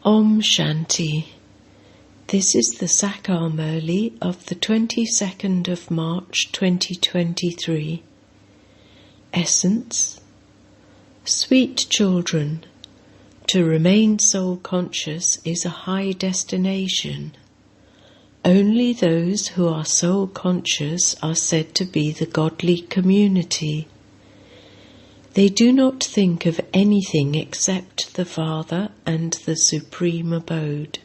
Om Shanti. This is the Sakar Murli of the 22nd of March 2023. Essence. Sweet children, to remain soul conscious is a high destination. Only those who are soul conscious are said to be the godly community. They do not think of anything except the Father and the Supreme Abode.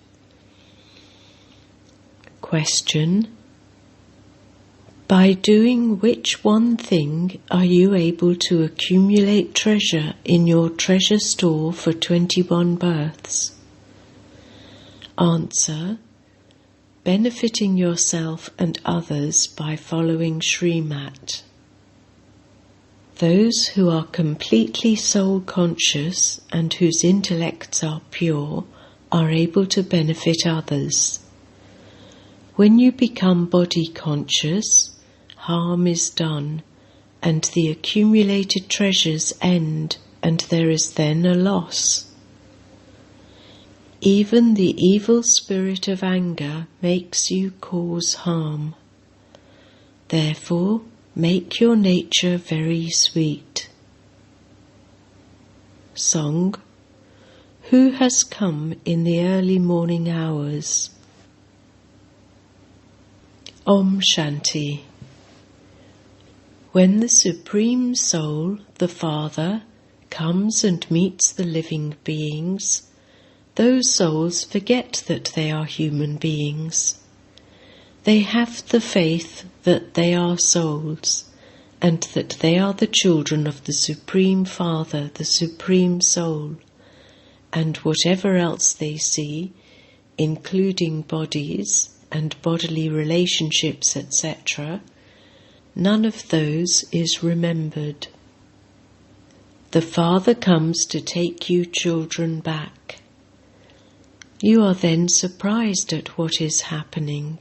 Question. By doing which one thing are you able to accumulate treasure in your treasure store for 21 births? Answer. Benefiting yourself and others by following Srimat. Those who are completely soul conscious and whose intellects are pure are able to benefit others. When you become body conscious, harm is done, and the accumulated treasures end, and there is then a loss. Even the evil spirit of anger makes you cause harm. Therefore, make your nature very sweet. Song. Who has come in the early morning hours? Om Shanti. When the Supreme Soul, the Father, comes and meets the living beings, those souls forget that they are human beings. They have the faith that they are souls, and that they are the children of the Supreme Father, the Supreme Soul, and whatever else they see, including bodies and bodily relationships, etc., none of those is remembered. The Father comes to take you children back. You are then surprised at what is happening.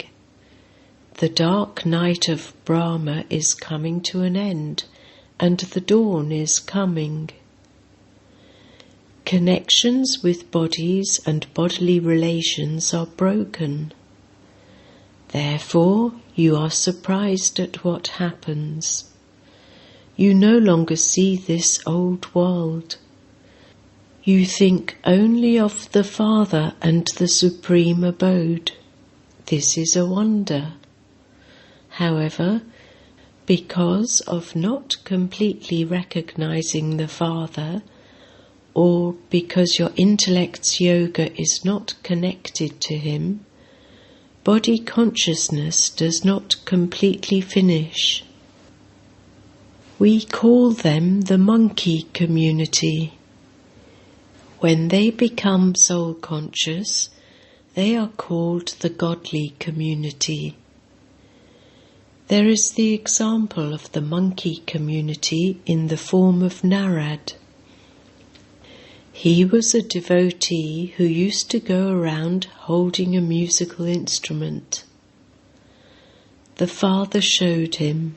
The dark night of Brahma is coming to an end, and the dawn is coming. Connections with bodies and bodily relations are broken. Therefore, you are surprised at what happens. You no longer see this old world. You think only of the Father and the Supreme Abode. This is a wonder. However, because of not completely recognizing the Father, or because your intellect's yoga is not connected to Him, body consciousness does not completely finish. We call them the monkey community. When they become soul conscious, they are called the godly community. There is the example of the monkey community in the form of Narad. He was a devotee who used to go around holding a musical instrument. The Father showed him,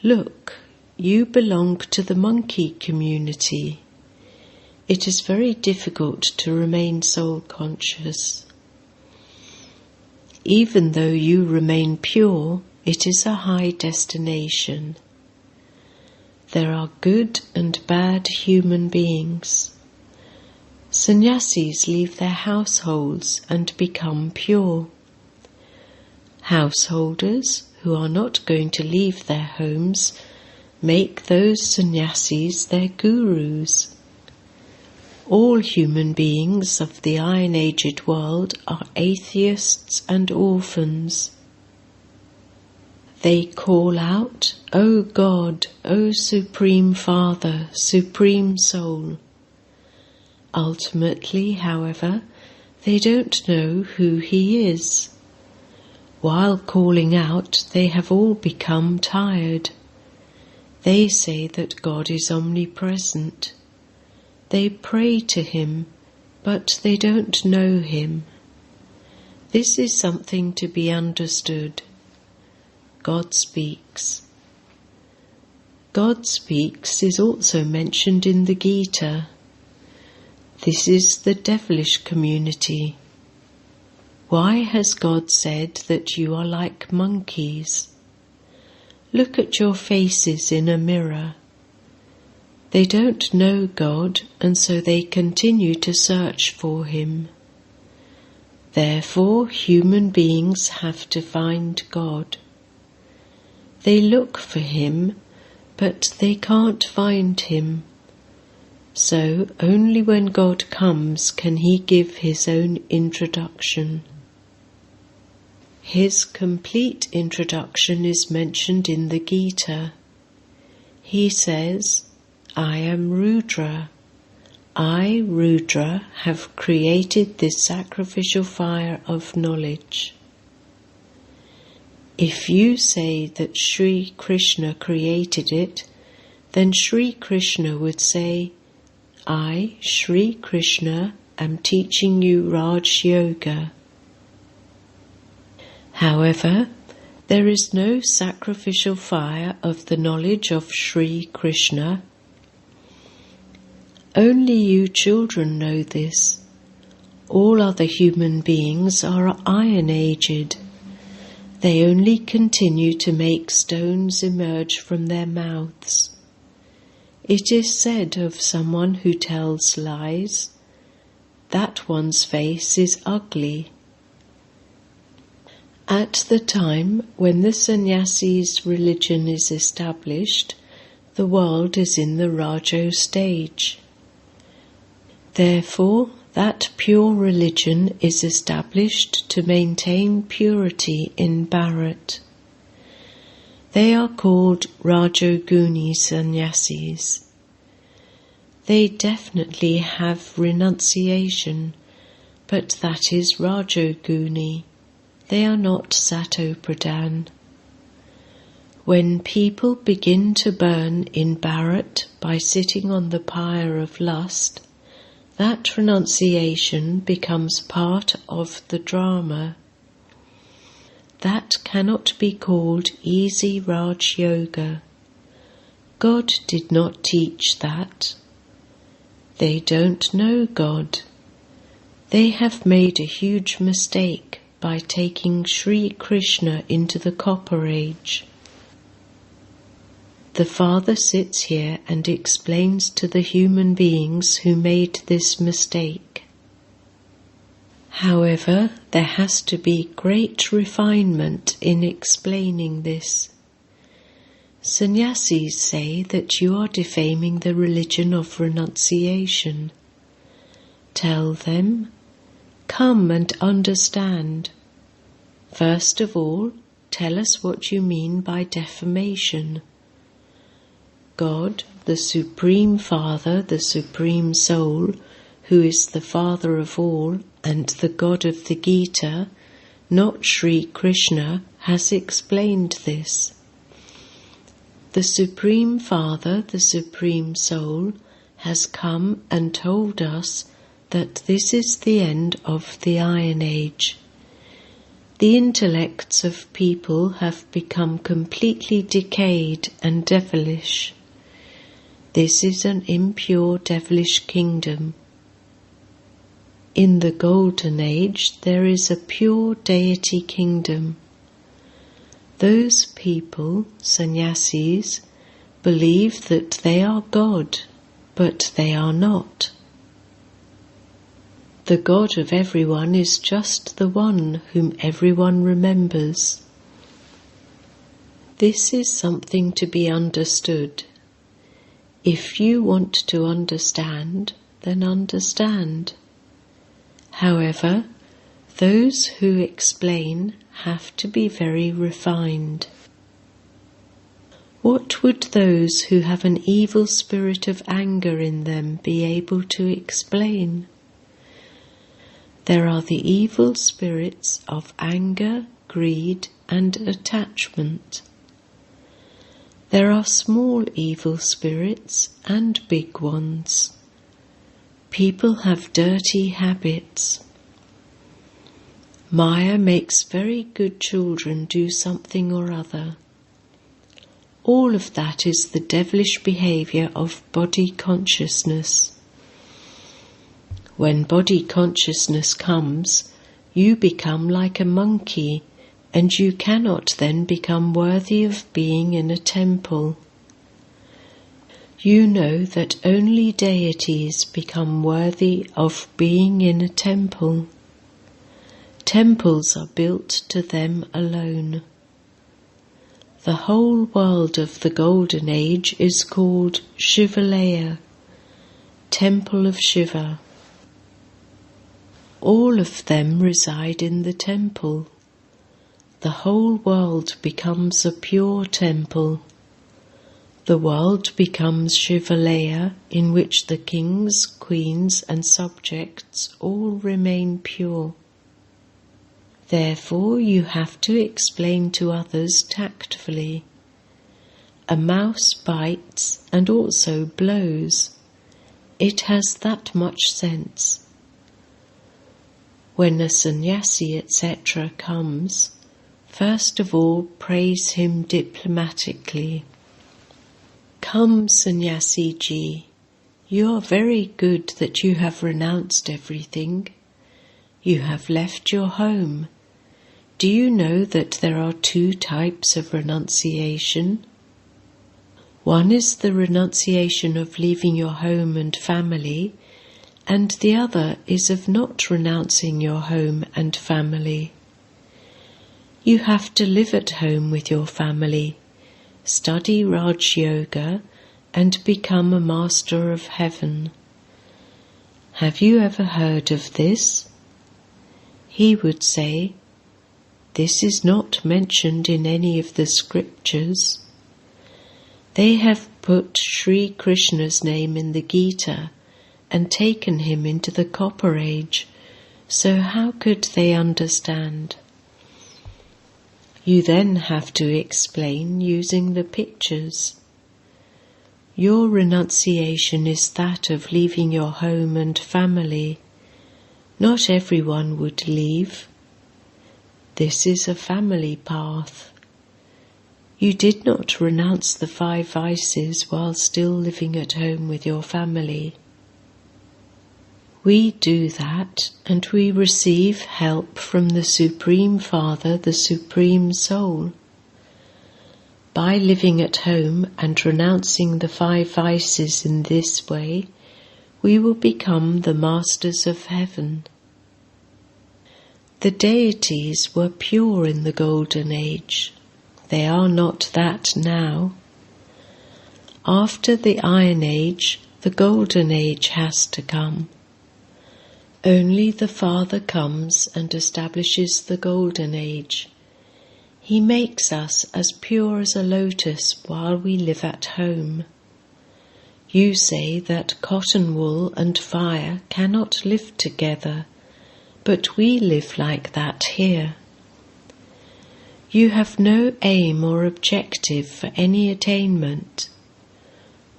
"Look, you belong to the monkey community. It is very difficult to remain soul conscious. Even though you remain pure, it is a high destination. There are good and bad human beings. Sannyasis leave their households and become pure. Householders who are not going to leave their homes make those sannyasis their gurus. All human beings of the Iron-Aged world are atheists and orphans. They call out, 'O God, O Supreme Father, Supreme Soul.' Ultimately, however, they don't know who He is. While calling out, they have all become tired. They say that God is omnipresent. They pray to Him, but they don't know Him. This is something to be understood. God speaks. God speaks is also mentioned in the Gita. This is the devilish community. Why has God said that you are like monkeys? Look at your faces in a mirror. They don't know God, and so they continue to search for Him. Therefore, human beings have to find God. They look for Him, but they can't find Him. So only when God comes can He give His own introduction. His complete introduction is mentioned in the Gita. He says, I am Rudra. I, Rudra, have created this sacrificial fire of knowledge. If you say that Sri Krishna created it, then Sri Krishna would say, I, Sri Krishna, am teaching you Raj Yoga. However, there is no sacrificial fire of the knowledge of Sri Krishna. Only you children know this. All other human beings are iron-aged. They only continue to make stones emerge from their mouths. It is said of someone who tells lies, that one's face is ugly. At the time when the sannyasi's religion is established, the world is in the Rajo stage. Therefore, that pure religion is established to maintain purity in Bharat. They are called Rajoguni sannyasis. They definitely have renunciation, but that is Rajoguni. They are not Sato-Pradhan. When people begin to burn in Bharat by sitting on the pyre of lust, that renunciation becomes part of the drama. That cannot be called easy Raj Yoga. God did not teach that. They don't know God. They have made a huge mistake by taking Sri Krishna into the Copper Age. The Father sits here and explains to the human beings who made this mistake. However, there has to be great refinement in explaining this. Sannyasis say that you are defaming the religion of renunciation. Tell them, come and understand. First of all, tell us what you mean by defamation. God, the Supreme Father, the Supreme Soul, who is the Father of all and the God of the Gita, not Sri Krishna, has explained this. The Supreme Father, the Supreme Soul, has come and told us that this is the end of the Iron Age. The intellects of people have become completely decayed and devilish. This is an impure devilish kingdom. In the Golden Age there is a pure deity kingdom. Those people, sannyasis, believe that they are God, but they are not. The God of everyone is just the one whom everyone remembers. This is something to be understood. If you want to understand, then understand. However, those who explain have to be very refined. What would those who have an evil spirit of anger in them be able to explain? There are the evil spirits of anger, greed, and attachment. There are small evil spirits and big ones. People have dirty habits. Maya makes very good children do something or other. All of that is the devilish behaviour of body consciousness. When body consciousness comes, you become like a monkey, and you cannot then become worthy of being in a temple. You know that only deities become worthy of being in a temple. Temples are built to them alone. The whole world of the Golden Age is called Shivalaya, Temple of Shiva. All of them reside in the temple. The whole world becomes a pure temple. The world becomes Shivalaya, in which the kings, queens and subjects all remain pure. Therefore you have to explain to others tactfully. A mouse bites and also blows. It has that much sense. When a sannyasi, etc. comes, first of all praise him diplomatically. Come, sannyasi-ji, you are very good that you have renounced everything. You have left your home. Do you know that there are 2 types of renunciation? One is the renunciation of leaving your home and family, and the other is of not renouncing your home and family. You have to live at home with your family, study Raj Yoga, and become a master of heaven. Have you ever heard of this? He would say, this is not mentioned in any of the scriptures. They have put Sri Krishna's name in the Gita and taken him into the Copper Age, so how could they understand? You then have to explain using the pictures. Your renunciation is that of leaving your home and family. Not everyone would leave. This is a family path. You did not renounce the 5 vices while still living at home with your family. We do that, and we receive help from the Supreme Father, the Supreme Soul. By living at home and renouncing the 5 vices in this way, we will become the masters of heaven. The deities were pure in the Golden Age. They are not that now. After the Iron Age, the Golden Age has to come. Only the Father comes and establishes the Golden Age. He makes us as pure as a lotus while we live at home. You say that cotton wool and fire cannot live together, but we live like that here. You have no aim or objective for any attainment.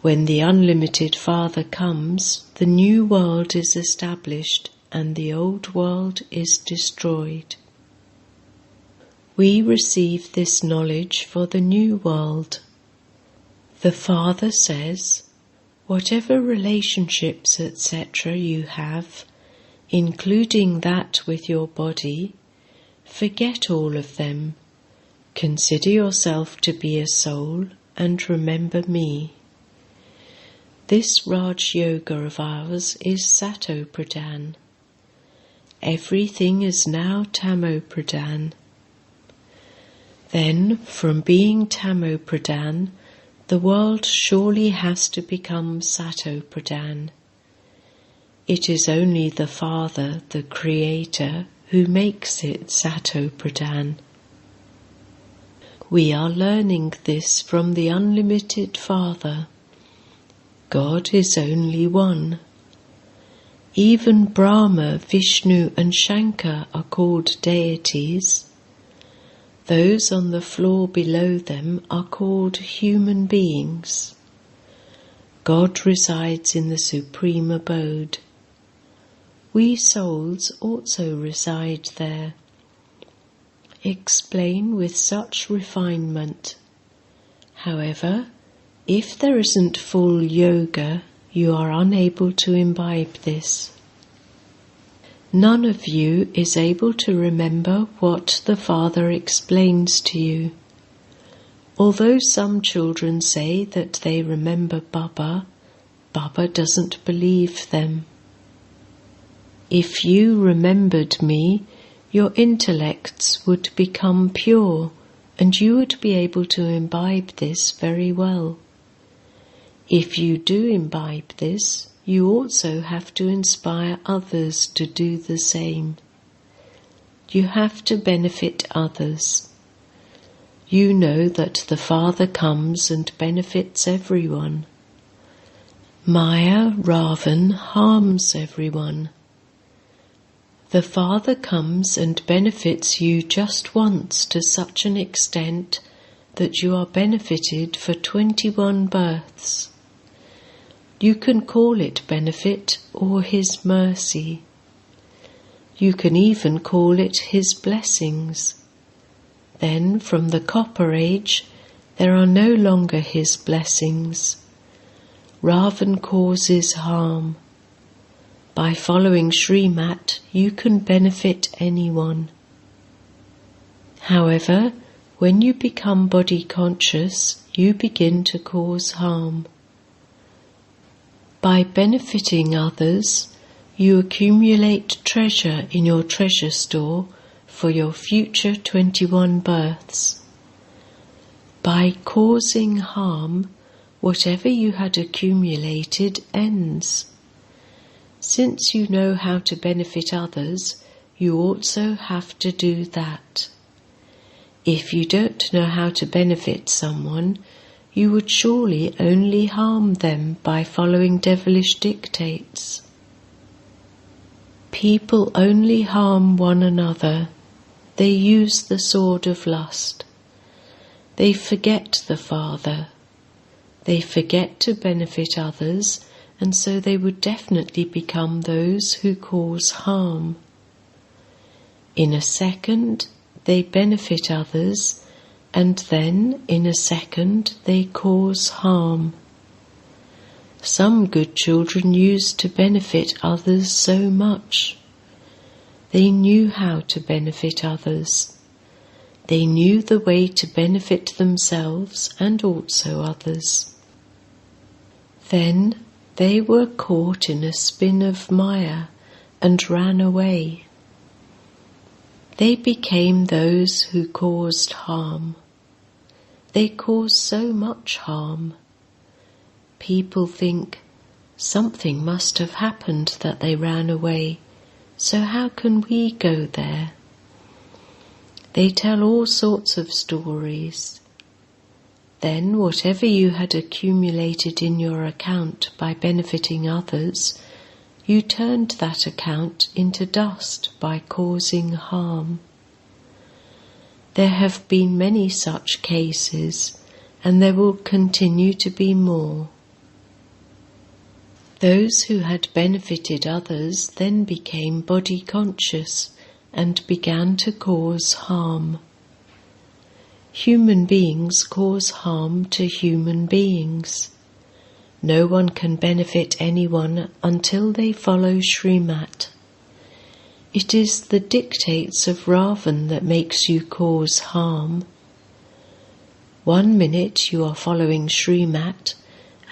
When the unlimited Father comes, the new world is established and the old world is destroyed. We receive this knowledge for the new world. The Father says, whatever relationships, etc. you have, including that with your body, forget all of them. Consider yourself to be a soul and remember me. This Raj Yoga of ours is Sato Pradhan. Everything is now Tamo Pradhan. Then, from being Tamo Pradhan, the world surely has to become Sato Pradhan. It is only the Father, the Creator, who makes it Sato Pradhan. We are learning this from the unlimited Father. God is only one. Even Brahma, Vishnu and Shankar are called deities. Those on the floor below them are called human beings. God resides in the supreme abode. We souls also reside there. Explain with such refinement. However, if there isn't full yoga, you are unable to imbibe this. None of you is able to remember what the Father explains to you. Although some children say that they remember Baba, Baba doesn't believe them. If you remembered me, your intellects would become pure, and you would be able to imbibe this very well. If you do imbibe this, you also have to inspire others to do the same. You have to benefit others. You know that the Father comes and benefits everyone. Maya, Ravan, harms everyone. The Father comes and benefits you just once to such an extent that you are benefited for 21 births. You can call it benefit or His mercy. You can even call it His blessings. Then, from the Copper Age, there are no longer His blessings. Ravan causes harm. By following Srimat, you can benefit anyone. However, when you become body conscious, you begin to cause harm. By benefiting others, you accumulate treasure in your treasure store for your future 21 births. By causing harm, whatever you had accumulated ends. Since you know how to benefit others, you also have to do that. If you don't know how to benefit someone, you would surely only harm them by following devilish dictates. People only harm one another. They use the sword of lust. They forget the Father. They forget to benefit others, and so they would definitely become those who cause harm. In a second, they benefit others, and then, in a second, they cause harm. Some good children used to benefit others so much. They knew how to benefit others. They knew the way to benefit themselves and also others. Then they were caught in a spin of Maya and ran away. They became those who caused harm. They caused so much harm. People think, something must have happened that they ran away, so how can we go there? They tell all sorts of stories. Then whatever you had accumulated in your account by benefiting others, you turned that account into dust by causing harm. There have been many such cases, and there will continue to be more. Those who had benefited others then became body conscious and began to cause harm. Human beings cause harm to human beings. No one can benefit anyone until they follow Srimat. It is the dictates of Ravan that makes you cause harm. 1 minute you are following Srimat,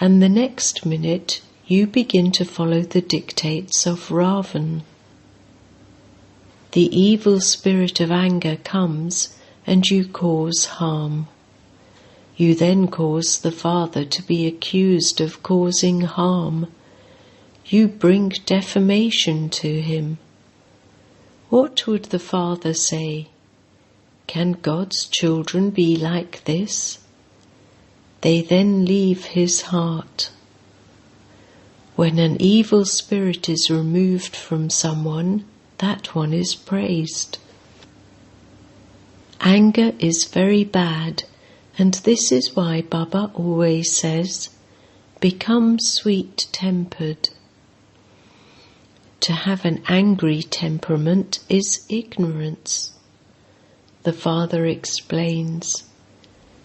and the next minute you begin to follow the dictates of Ravan. The evil spirit of anger comes and you cause harm. You then cause the Father to be accused of causing harm. You bring defamation to him. What would the Father say? Can God's children be like this? They then leave his heart. When an evil spirit is removed from someone, that one is praised. Anger is very bad, and this is why Baba always says, become sweet-tempered. To have an angry temperament is ignorance. The Father explains,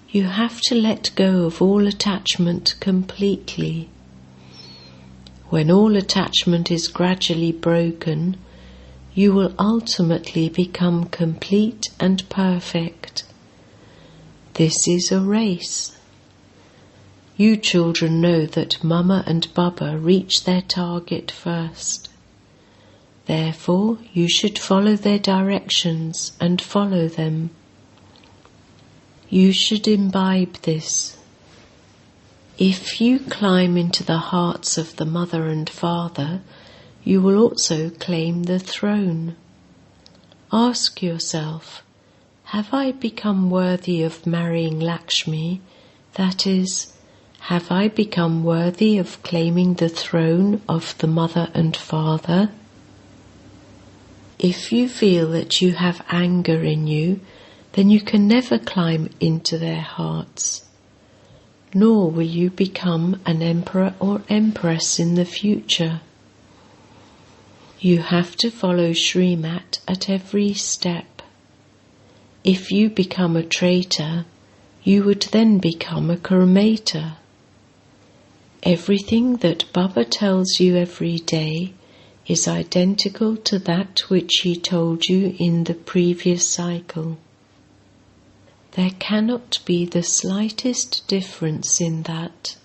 you have to let go of all attachment completely. When all attachment is gradually broken, you will ultimately become complete and perfect. This is a race. You children know that Mama and Baba reach their target first. Therefore, you should follow their directions and follow them. You should imbibe this. If you climb into the hearts of the Mother and Father, you will also claim the throne. Ask yourself, have I become worthy of marrying Lakshmi? That is, have I become worthy of claiming the throne of the Mother and Father? If you feel that you have anger in you, then you can never climb into their hearts. Nor will you become an emperor or empress in the future. You have to follow Srimat at every step. If you become a traitor, you would then become a cremator. Everything that Baba tells you every day is identical to that which he told you in the previous cycle. There cannot be the slightest difference in that.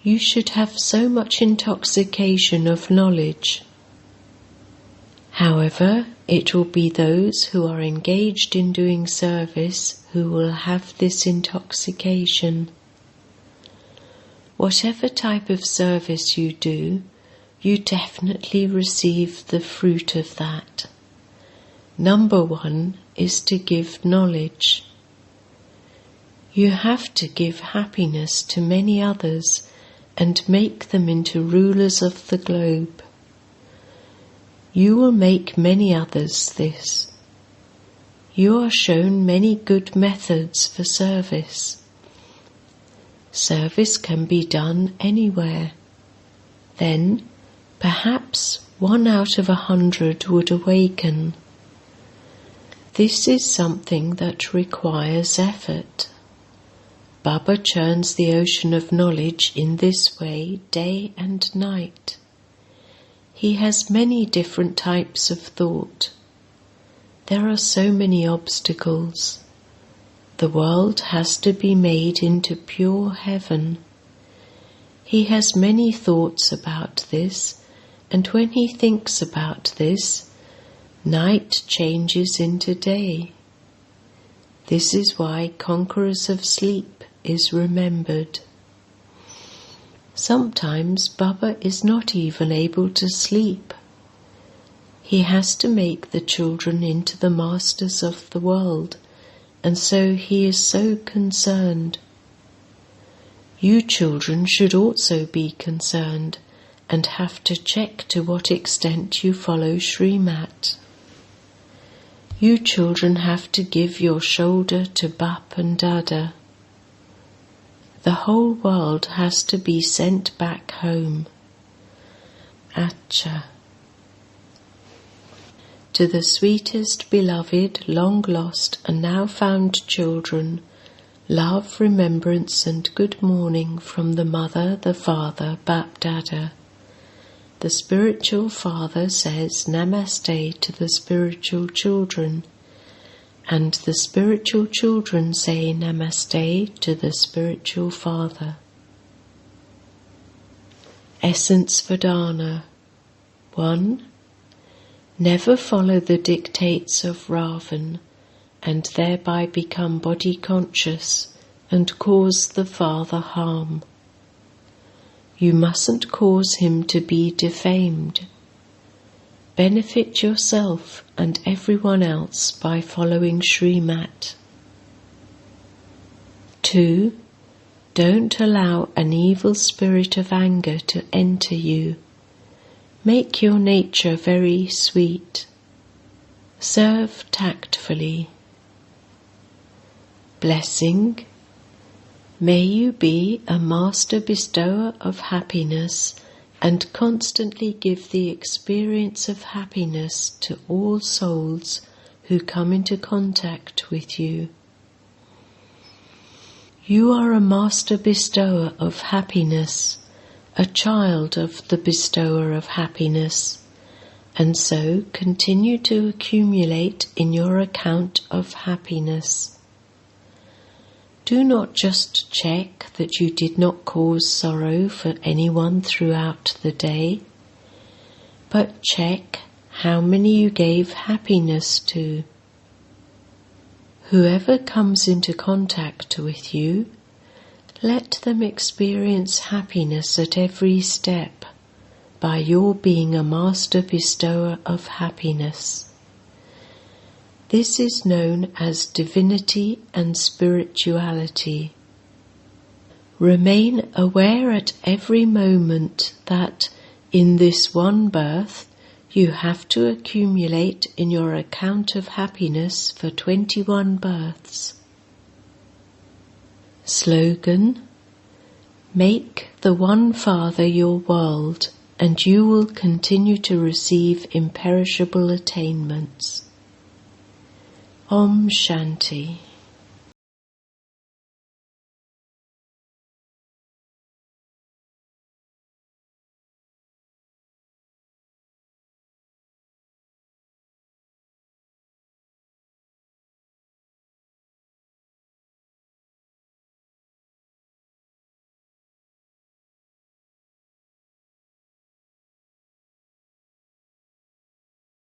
You should have so much intoxication of knowledge. However, it will be those who are engaged in doing service who will have this intoxication. Whatever type of service you do, you definitely receive the fruit of that. Number one is to give knowledge. You have to give happiness to many others and make them into rulers of the globe. You will make many others this. You are shown many good methods for service. Service can be done anywhere. Then, perhaps 1 out of 100 would awaken. This is something that requires effort. Baba churns the ocean of knowledge in this way day and night. He has many different types of thought. There are so many obstacles. The world has to be made into pure heaven. He has many thoughts about this, and when he thinks about this, night changes into day. This is why Conquerors of Sleep is remembered. Sometimes Baba is not even able to sleep. He has to make the children into the masters of the world, and so he is so concerned. You children should also be concerned and have to check to what extent you follow Srimat. You children have to give your shoulder to Bap and Dada. The whole world has to be sent back home. Acha. To the sweetest, beloved, long lost and now found children, love, remembrance and good morning from the Mother, the Father, Bap Dada. The spiritual father says Namaste to the spiritual children, and the spiritual children say Namaste to the spiritual father. Essence Vedana. 1. Never follow the dictates of Ravan and thereby become body conscious and cause the father harm. You mustn't cause him to be defamed. Benefit yourself and everyone else by following Srimat. 2. Don't allow an evil spirit of anger to enter you. Make your nature very sweet. Serve tactfully. Blessing. May you be a master bestower of happiness and constantly give the experience of happiness to all souls who come into contact with you. You are a master bestower of happiness, a child of the bestower of happiness, and so continue to accumulate in your account of happiness. Do not just check that you did not cause sorrow for anyone throughout the day, but check how many you gave happiness to. Whoever comes into contact with you, let them experience happiness at every step by your being a master bestower of happiness. This is known as divinity and spirituality. Remain aware at every moment that in this one birth you have to accumulate in your account of happiness for 21 births. Slogan: Make the One Father your world, and you will continue to receive imperishable attainments. Om Shanti.